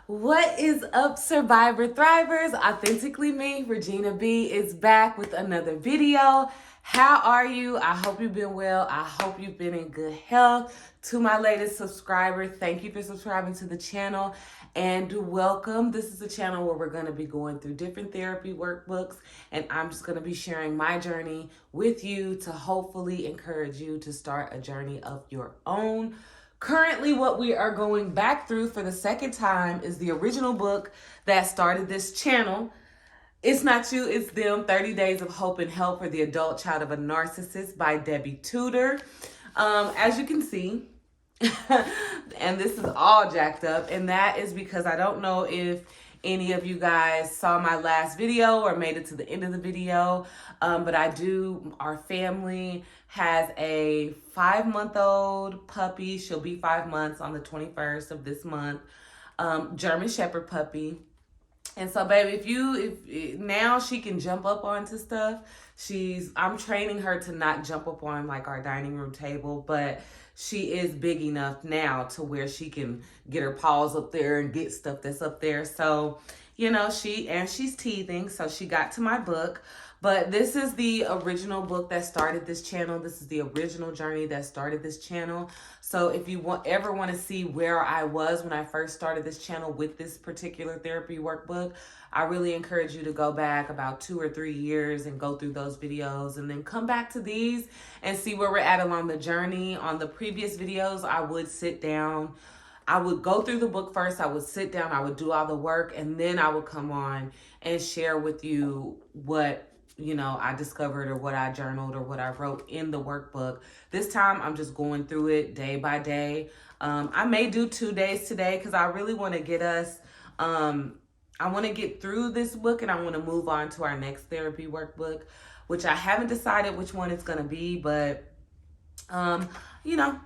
What is up, Survivor Thrivers? Authentically Me, Regina B, is back with another video. How are you? I hope you've been well. I hope you've been in good health. To my latest subscriber, thank you for subscribing to the channel and welcome. This is a channel where we're going to be going through different therapy workbooks, and I'm just going to be sharing my journey with you to hopefully encourage you to start a journey of your own. Currently, what we are going back through for the second time is the original book that started this channel. It's Not You, It's Them, 30 Days of Hope and Help for the Adult Child of a Narcissist by Debbie Tudor. As you can see, and this is all jacked up, and that is because I don't know if any of you guys saw my last video or made it to the end of the video, but our family has a 5-month-old puppy. She'll be 5 months on the 21st of this month. German Shepherd puppy. And so, baby, if now she can jump up onto stuff. I'm training her to not jump up on like our dining room table, but she is big enough now to where she can get her paws up there and get stuff that's up there. So, she's teething, so she got to my book. But this is the original book that started this channel. This is the original journey that started this channel. So if you ever want to see where I was when I first started this channel with this particular therapy workbook, I really encourage you to go back about 2 or 3 years and go through those videos and then come back to these and see where we're at along the journey. On the previous videos, I would sit down. I would go through the book first. I would sit down. I would do all the work, and then I would come on and share with you what I discovered or what I journaled or what I wrote in the workbook. This time, I'm just going through it day by day. I may do 2 days today because I really want to get us, I want to get through this book and I want to move on to our next therapy workbook, which I haven't decided which one it's going to be, but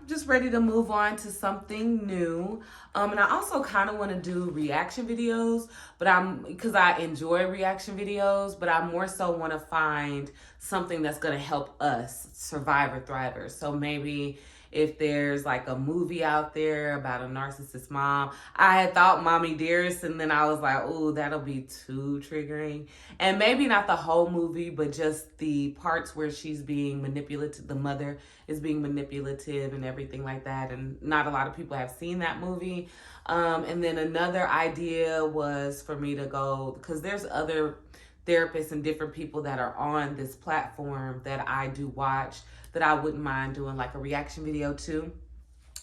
just ready to move on to something new. And I also kind of want to do reaction videos, because I enjoy reaction videos, but I more so want to find something that's going to help us Survivor Thrivers. So maybe if there's like a movie out there about a narcissist mom. I had thought Mommy Dearest, and then I was like, oh, that'll be too triggering. And maybe not the whole movie, but just the parts where she's being manipulative, the mother is being manipulative and everything like that. And not a lot of people have seen that movie. And then another idea was for me to go, because there's other therapists and different people that are on this platform that I do watch, that I wouldn't mind doing like a reaction video to.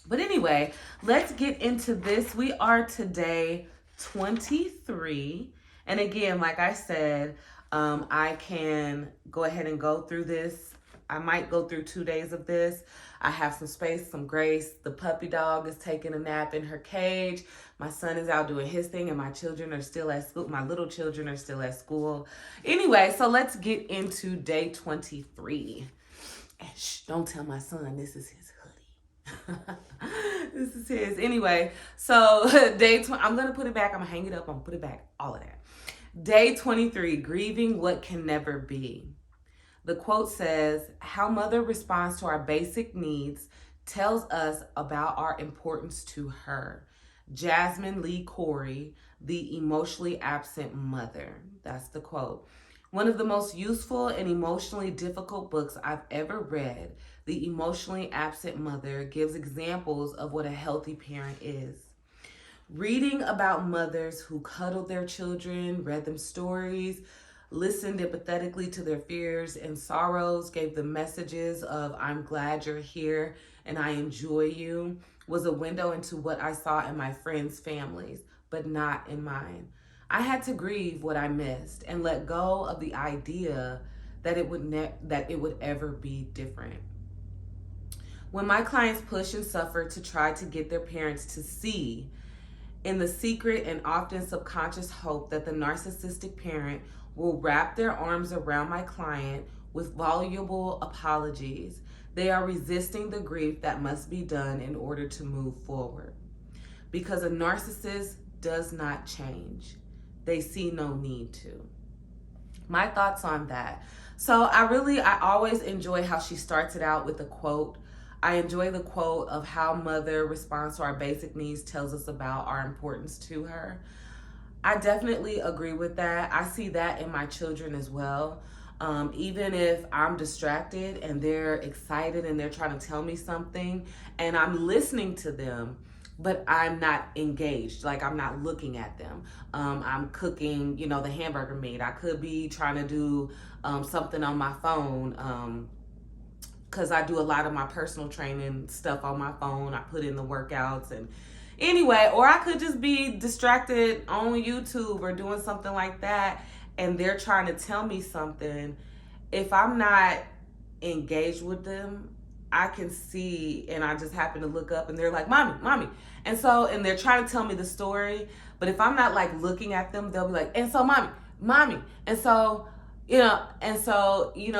But anyway, let's get into this. We are today 23. And again, like I said, I can go ahead and go through this. I might go through 2 days of this. I have some space, some grace. The puppy dog is taking a nap in her cage. My son is out doing his thing, and my children are still at school. My little children are still at school. Anyway, so let's get into day 23. And shh, don't tell my son this is his hoodie. This is his. Anyway, so day 20, I'm going to put it back. I'm going to hang it up. I'm going to put it back. All of that. Day 23, grieving what can never be. The quote says, how mother responds to our basic needs tells us about our importance to her. Jasmine Lee Corey, the emotionally absent mother. That's the quote. One of the most useful and emotionally difficult books I've ever read, The Emotionally Absent Mother, gives examples of what a healthy parent is. Reading about mothers who cuddled their children, read them stories, listened empathetically to their fears and sorrows, gave them messages of, I'm glad you're here and I enjoy you, was a window into what I saw in my friends' families, but not in mine. I had to grieve what I missed and let go of the idea that it would ever be different. When my clients push and suffer to try to get their parents to see, in the secret and often subconscious hope that the narcissistic parent will wrap their arms around my client with voluble apologies, they are resisting the grief that must be done in order to move forward. Because a narcissist does not change. They see no need to. My thoughts on that. So I always enjoy how she starts it out with a quote. I enjoy the quote of how mother responds to our basic needs tells us about our importance to her. I definitely agree with that. I see that in my children as well. Even if I'm distracted and they're excited and they're trying to tell me something and I'm listening to them, but I'm not engaged, like I'm not looking at them. I'm cooking, the hamburger meat. I could be trying to do something on my phone. Because I do a lot of my personal training stuff on my phone. I put in the workouts and anyway, or I could just be distracted on YouTube or doing something like that, and they're trying to tell me something. If I'm not engaged with them, I can see, and I just happen to look up and they're like, mommy, mommy. And they're trying to tell me the story. But if I'm not like looking at them, they'll be like, and so mommy, mommy.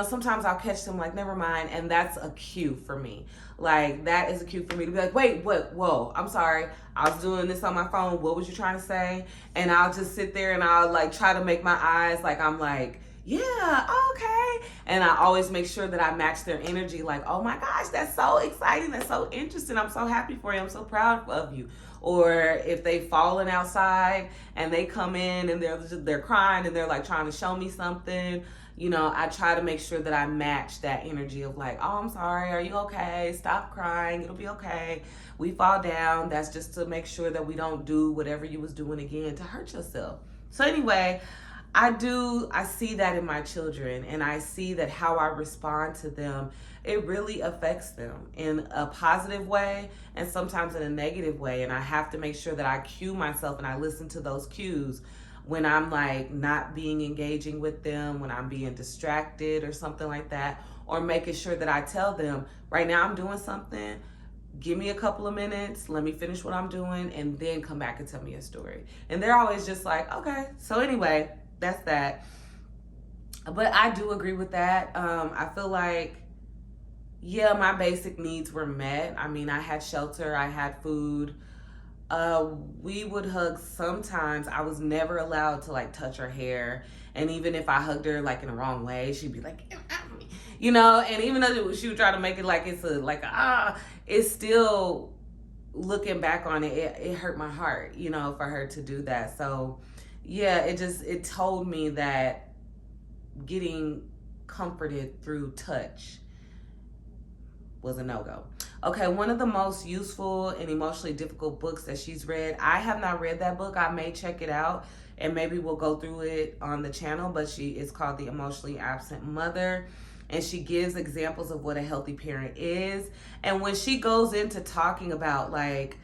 Sometimes I'll catch them like, never mind. And that's a cue for me. Like, that is a cue for me to be like, wait, what? Whoa, I'm sorry. I was doing this on my phone. What was you trying to say? And I'll just sit there and I'll like try to make my eyes like I'm like, yeah, okay. And I always make sure that I match their energy. Like, oh my gosh, that's so exciting. That's so interesting. I'm so happy for you. I'm so proud of you. Or if they've fallen outside and they come in and they're crying and they're like trying to show me something, I try to make sure that I match that energy of like, oh, I'm sorry. Are you okay? Stop crying. It'll be okay. We fall down. That's just to make sure that we don't do whatever you was doing again to hurt yourself. So anyway, I see that in my children, and I see that how I respond to them, it really affects them in a positive way and sometimes in a negative way. And I have to make sure that I cue myself and I listen to those cues when I'm like not being engaging with them, when I'm being distracted or something like that, or making sure that I tell them, right now I'm doing something, give me a couple of minutes, let me finish what I'm doing, and then come back and tell me a story. And they're always just like, okay. So anyway, that's that. But I do agree with that. I feel like, yeah, my basic needs were met. I mean, I had shelter, I had food. We would hug sometimes. I was never allowed to like touch her hair. And even if I hugged her like in the wrong way, she'd be like, and even though she would try to make it like it's still, looking back on it, it hurt my heart, for her to do that. So yeah, it told me that getting comforted through touch was a no-go. Okay, one of the most useful and emotionally difficult books that she's read. I have not read that book. I may check it out and maybe we'll go through it on the channel, but it's called The Emotionally Absent Mother. And she gives examples of what a healthy parent is. And when she goes into talking about like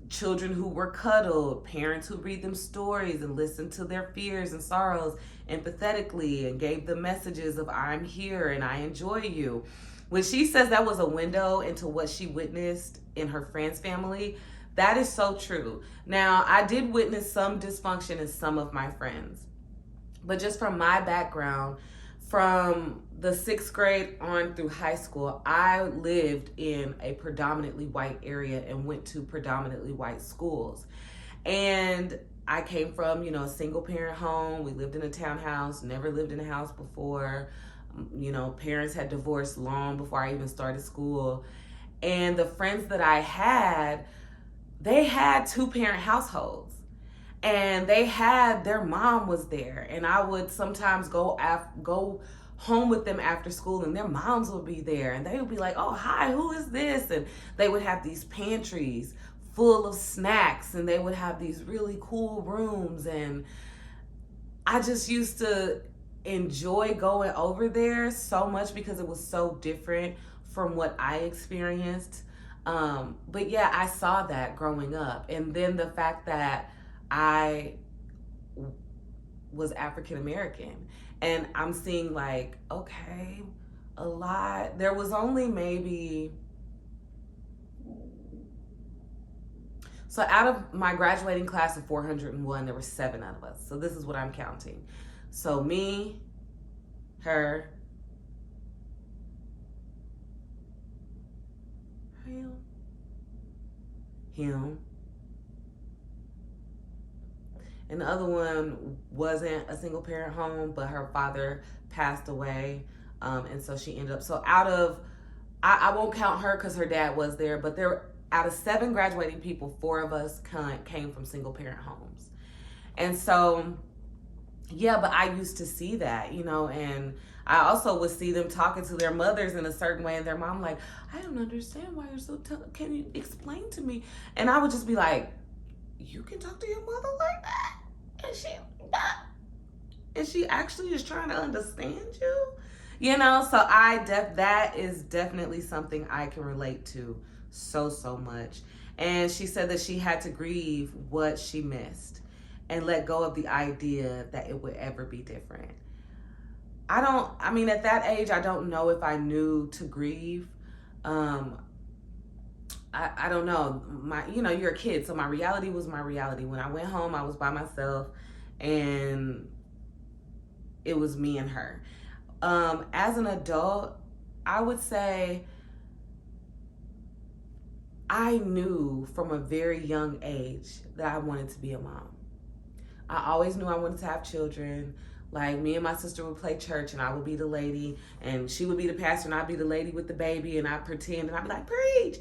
children who were cuddled, parents who read them stories and listened to their fears and sorrows empathetically and gave them messages of I'm here and I enjoy you. When she says that was a window into what she witnessed in her friend's family, that is so true. Now, I did witness some dysfunction in some of my friends, but just from my background, from the 6th grade on through high school, I lived in a predominantly white area and went to predominantly white schools. And I came from, a single parent home. We lived in a townhouse, never lived in a house before. Parents had divorced long before I even started school. And the friends that I had, they had 2-parent households. And their mom was there. And I would sometimes go home with them after school and their moms would be there. And they would be like, oh, hi, who is this? And they would have these pantries full of snacks. And they would have these really cool rooms. And I just used to enjoy going over there so much because it was so different from what I experienced. But yeah, I saw that growing up. And then the fact that I was African American, and I'm seeing like, okay, a lot. There was only maybe, so out of my graduating class of 401, there were 7 out of us. So this is what I'm counting. So me, her, him, and the other one wasn't a single parent home, but her father passed away. And so she ended up, so out of I won't count her because her dad was there, but there, out of 7 graduating people, 4 of us came from single parent homes. And so, yeah, but I used to see that, you know, and I also would see them talking to their mothers in a certain way, and their mom like, I don't understand why you're so can you explain to me? And I would just be like, you can talk to your mother like that? And she actually is trying to understand you? You know, so that is definitely something I can relate to so much. And she said that she had to grieve what she missed and let go of the idea that it would ever be different. I mean, at that age, I don't know if I knew to grieve. I don't know. You're a kid, so my reality was my reality. When I went home, I was by myself, and it was me and her. As an adult, I would say I knew from a very young age that I wanted to be a mom. I always knew I wanted to have children. Like, me and my sister would play church, and I would be the lady, and she would be the pastor, and I'd be the lady with the baby, and I'd pretend, and I'd be like, preach.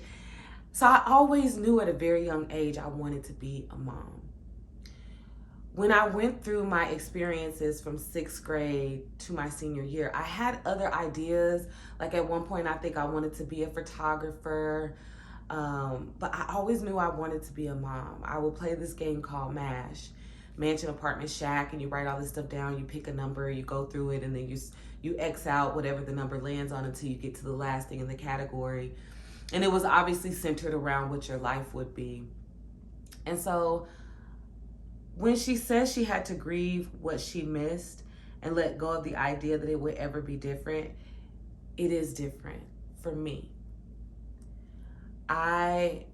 So I always knew at a very young age I wanted to be a mom. When I went through my experiences from 6th grade to my senior year, I had other ideas. Like, at one point, I think I wanted to be a photographer, but I always knew I wanted to be a mom. I would play this game called MASH, Mansion, Apartment, Shack, and you write all this stuff down, you pick a number, you go through it, and then you X out whatever the number lands on until you get to the last thing in the category. And it was obviously centered around what your life would be. And so when she says she had to grieve what she missed and let go of the idea that it would ever be different, it is different for me. I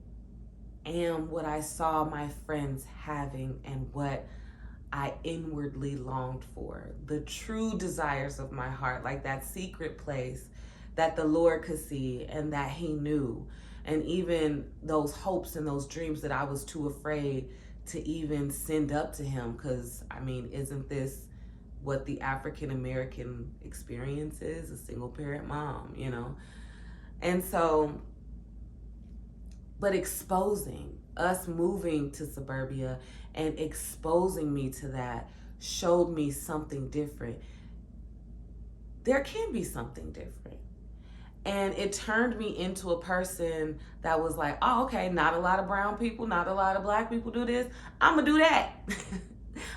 am what I saw my friends having and what I inwardly longed for. The true desires of my heart, like that secret place that the Lord could see and that He knew. And even those hopes and those dreams that I was too afraid to even send up to Him. Because, I mean, isn't this what the African American experience is? A single parent mom, you know? And so, but exposing us moving to suburbia and exposing me to that showed me something different. There can be something different. And it turned me into a person that was like, oh, okay, not a lot of brown people, not a lot of black people do this. I'm gonna do that.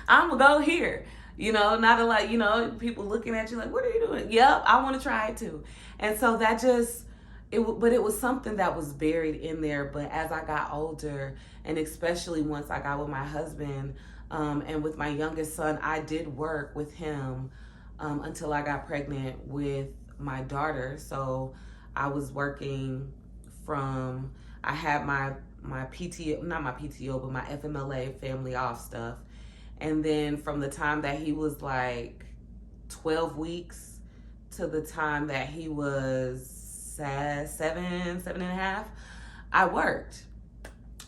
I'm gonna go here. You know, not a lot, you know, people looking at you like, what are you doing? Yep, I wanna try it too. And so that just, but it was something that was buried in there. But as I got older, and especially once I got with my husband, and with my youngest son, I did work with him until I got pregnant with my daughter. So I was working from, I had my PTO, not my PTO, but my FMLA, family off stuff. And then from the time that he was like 12 weeks to the time that he was 7.5, I worked.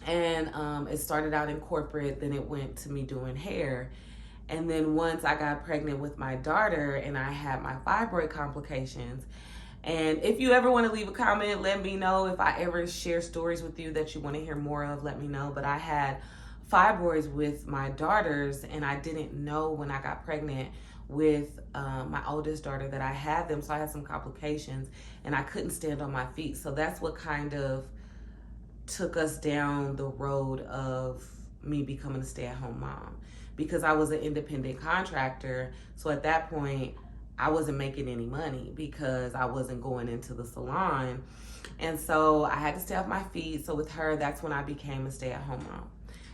And it started out in corporate, then it went to me doing hair. And then once I got pregnant with my daughter and I had my fibroid complications, and if you ever want to leave a comment, let me know. If I ever share stories with you that you want to hear more of, let me know. But I had fibroids with my daughters, and I didn't know when I got pregnant with my oldest daughter that I had them. So I had some complications and I couldn't stand on my feet. So that's what kind of took us down the road of me becoming a stay-at-home mom, because I was an independent contractor. So at that point, I wasn't making any money because I wasn't going into the salon. And so I had to stay off my feet. So with her, that's when I became a stay-at-home mom.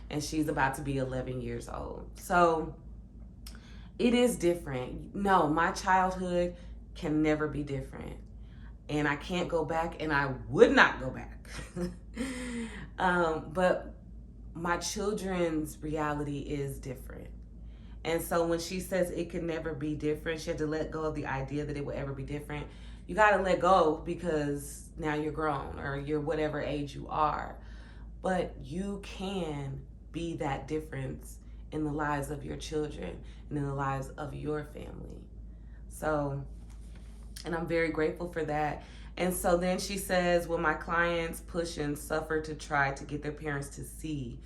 And she's about to be 11 years old. So it is different. No, my childhood can never be different. And I can't go back, and I would not go back. But my children's reality is different. And so when she says it can never be different, she had to let go of the idea that it would ever be different. You got to let go, because now you're grown, or you're whatever age you are. But you can be that difference in the lives of your children and in the lives of your family. So, and I'm very grateful for that. And so then she says, when my clients push and suffer to try to get their parents to see,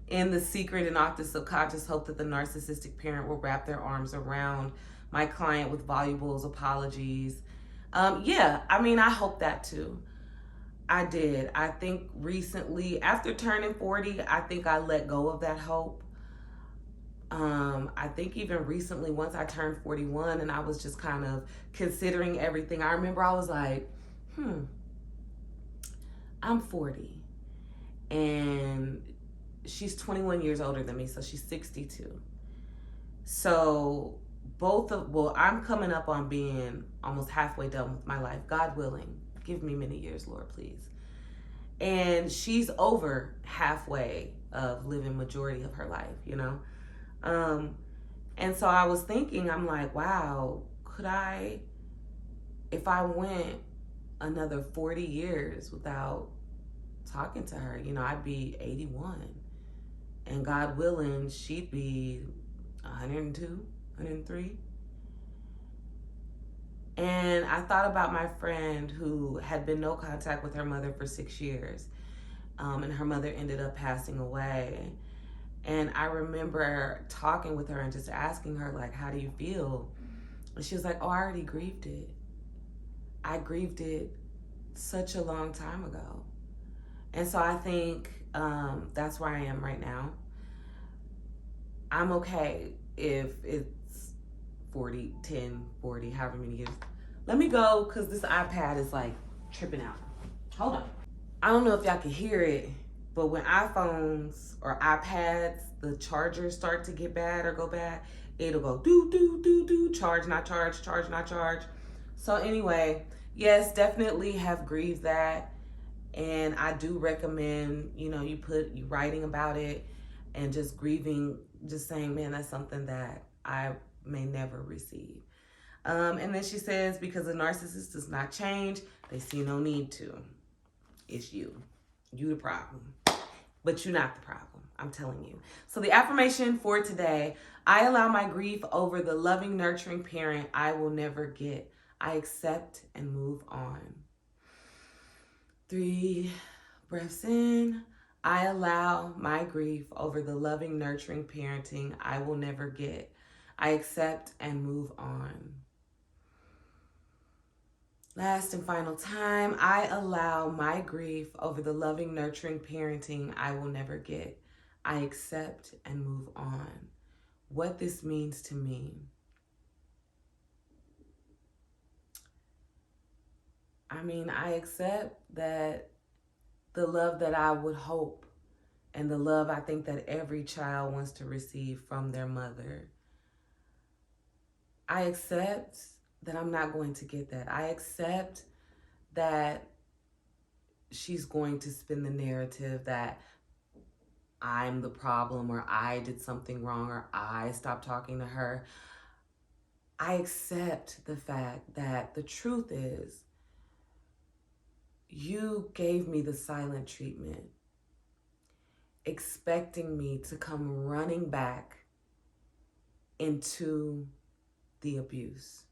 in the secret and often subconscious hope that the narcissistic parent will wrap their arms around my client with voluble apologies. Yeah, I mean, I hope that too. I did. I think recently, after turning 40, I think I let go of that hope. I think even recently, once I turned 41 and I was just kind of considering everything, I remember I was like, I'm 40 and she's 21 years older than me, so she's 62. So I'm coming up on being almost halfway done with my life, God willing. Give me many years, Lord, please. And she's over halfway of living majority of her life, you know? And so I was thinking, I'm like, wow, if I went another 40 years without talking to her, you know, I'd be 81. And God willing, she'd be 102, 103. And I thought about my friend who had been no contact with her mother for 6 years. And her mother ended up passing away. And I remember talking with her and just asking her, like, how do you feel? And she was like, oh, I already grieved it. I grieved it such a long time ago. And so I think that's where I am right now. I'm okay if it's 40, 10, 40, however many years. Let me go, because this iPad is like tripping out. Hold on. I don't know if y'all can hear it, but when iPhones or iPads, the chargers start to get bad or go bad, it'll go do, do, do, do, charge, not charge, charge, not charge. So anyway, yes, definitely have grieved that. And I do recommend, you know, you writing about it and just grieving, just saying, man, that's something that I may never receive. And then she says, because a narcissist does not change, they see no need to. It's you. You the problem. But you're not the problem. I'm telling you. So the affirmation for today, I allow my grief over the loving, nurturing parent I will never get. I accept and move on. 3 breaths in. I allow my grief over the loving, nurturing parenting I will never get. I accept and move on. Last and final time, I allow my grief over the loving, nurturing parenting I will never get. I accept and move on. What this means to me. I mean, I accept that the love that I would hope and the love I think that every child wants to receive from their mother. I accept that I'm not going to get that. I accept that she's going to spin the narrative that I'm the problem, or I did something wrong, or I stopped talking to her. I accept the fact that the truth is, you gave me the silent treatment, expecting me to come running back into the abuse.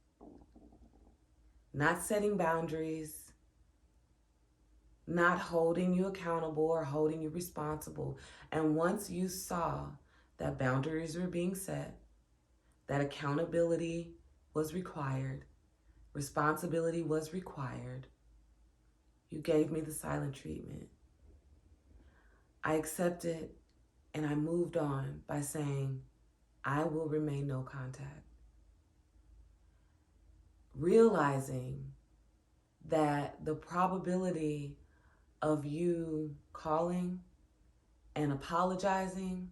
Not setting boundaries, not holding you accountable or holding you responsible. And once you saw that boundaries were being set, that accountability was required, responsibility was required, you gave me the silent treatment. I accepted and I moved on by saying, I will remain no contact. Realizing that the probability of you calling and apologizing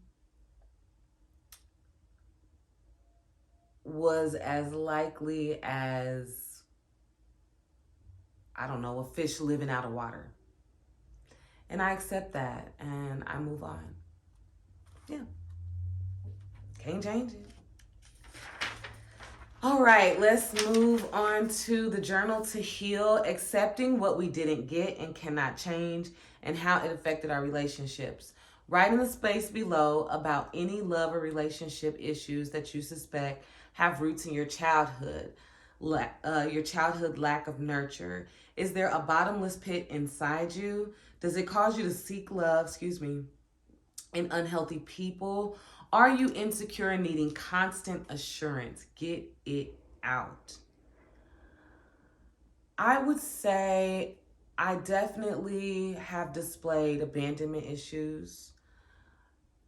was as likely as, I don't know, a fish living out of water. And I accept that and I move on. Yeah. Can't change it. All right, let's move on to the journal to heal, accepting what we didn't get and cannot change and how it affected our relationships. Write in the space below about any love or relationship issues that you suspect have roots in your childhood. your childhood lack of nurture? Is there a bottomless pit inside you? Does it cause you to seek love, in unhealthy people? Are you insecure and needing constant assurance? Get it out. I would say I definitely have displayed abandonment issues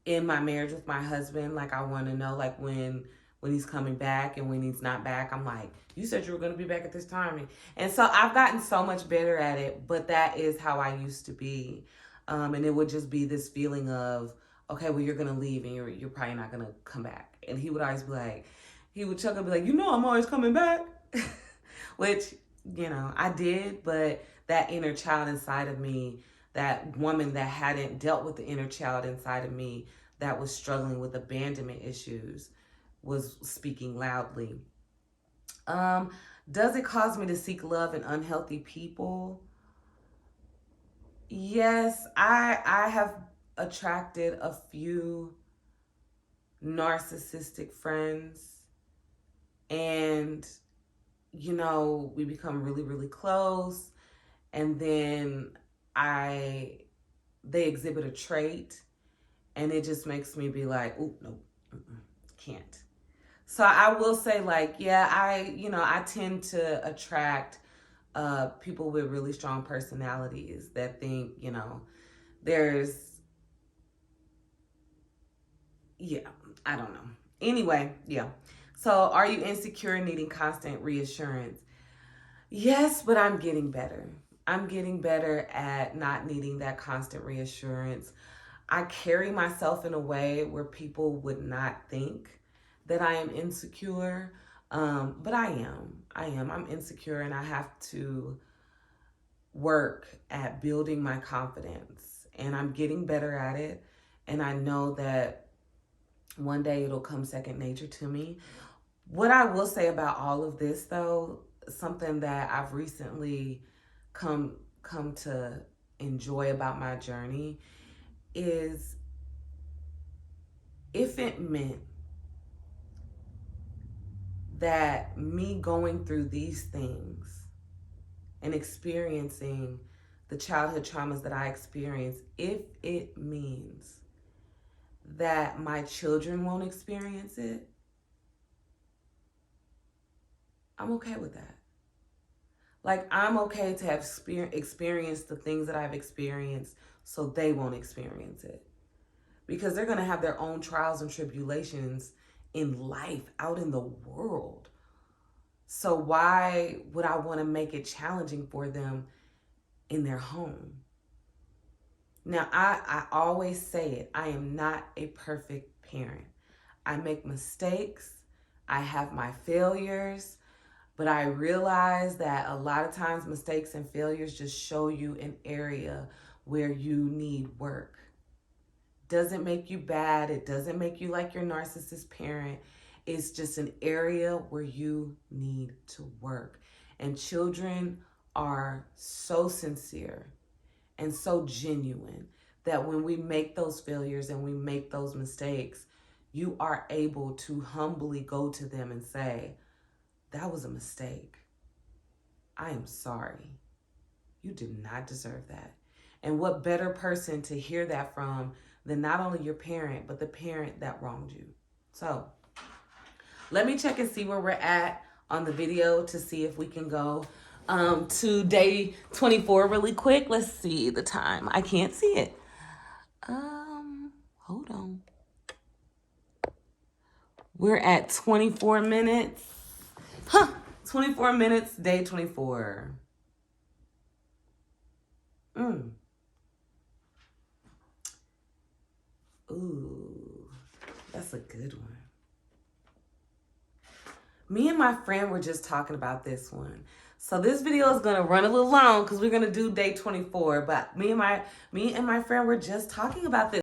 in my marriage with my husband. Like, I want to know, like, when he's coming back and when he's not back. I'm like, you said you were going to be back at this time. And so I've gotten so much better at it, but that is how I used to be. And it would just be this feeling of, okay, well, you're going to leave and you're probably not going to come back. And he would always be like, he would chuckle and be like, you know, I'm always coming back. Which, you know, I did, but that inner child inside of me, that woman that hadn't dealt with the inner child inside of me that was struggling with abandonment issues, was speaking loudly. Does it cause me to seek love in unhealthy people? Yes, I have attracted a few narcissistic friends, and you know, we become really, really close, and then they exhibit a trait, and it just makes me be like, oh, no, can't. So I will say, like, yeah, I tend to attract people with really strong personalities that think, you know, I don't know. Anyway, yeah. So are you insecure and needing constant reassurance? Yes, but I'm getting better. I'm getting better at not needing that constant reassurance. I carry myself in a way where people would not think that I am insecure, but I am. I'm insecure, and I have to work at building my confidence, and I'm getting better at it, and I know that one day it'll come second nature to me. What I will say about all of this, though, something that I've recently come to enjoy about my journey, is if it meant that me going through these things and experiencing the childhood traumas that I experienced, if it means that my children won't experience it, I'm okay with that. Like, I'm okay to have experienced the things that I've experienced so they won't experience it. Because they're going to have their own trials and tribulations in life, out in the world. So why would I want to make it challenging for them in their home? Now, I always say it. I am not a perfect parent. I make mistakes. I have my failures. But I realize that a lot of times mistakes and failures just show you an area where you need work. Doesn't make you bad. It doesn't make you like your narcissist parent. It's just an area where you need to work. And children are so sincere and so genuine that when we make those failures and we make those mistakes, you are able to humbly go to them and say, that was a mistake. I am sorry. You did not deserve that. And what better person to hear that from than not only your parent, but the parent that wronged you. So let me check and see where we're at on the video to see if we can go to day 24 really quick. Let's see the time. I can't see it. Hold on. We're at 24 minutes. 24 minutes, day 24. Ooh, that's a good one. Me and my friend were just talking about this one. So this video is going to run a little long because we're going to do day 24. But me and my friend were just talking about this.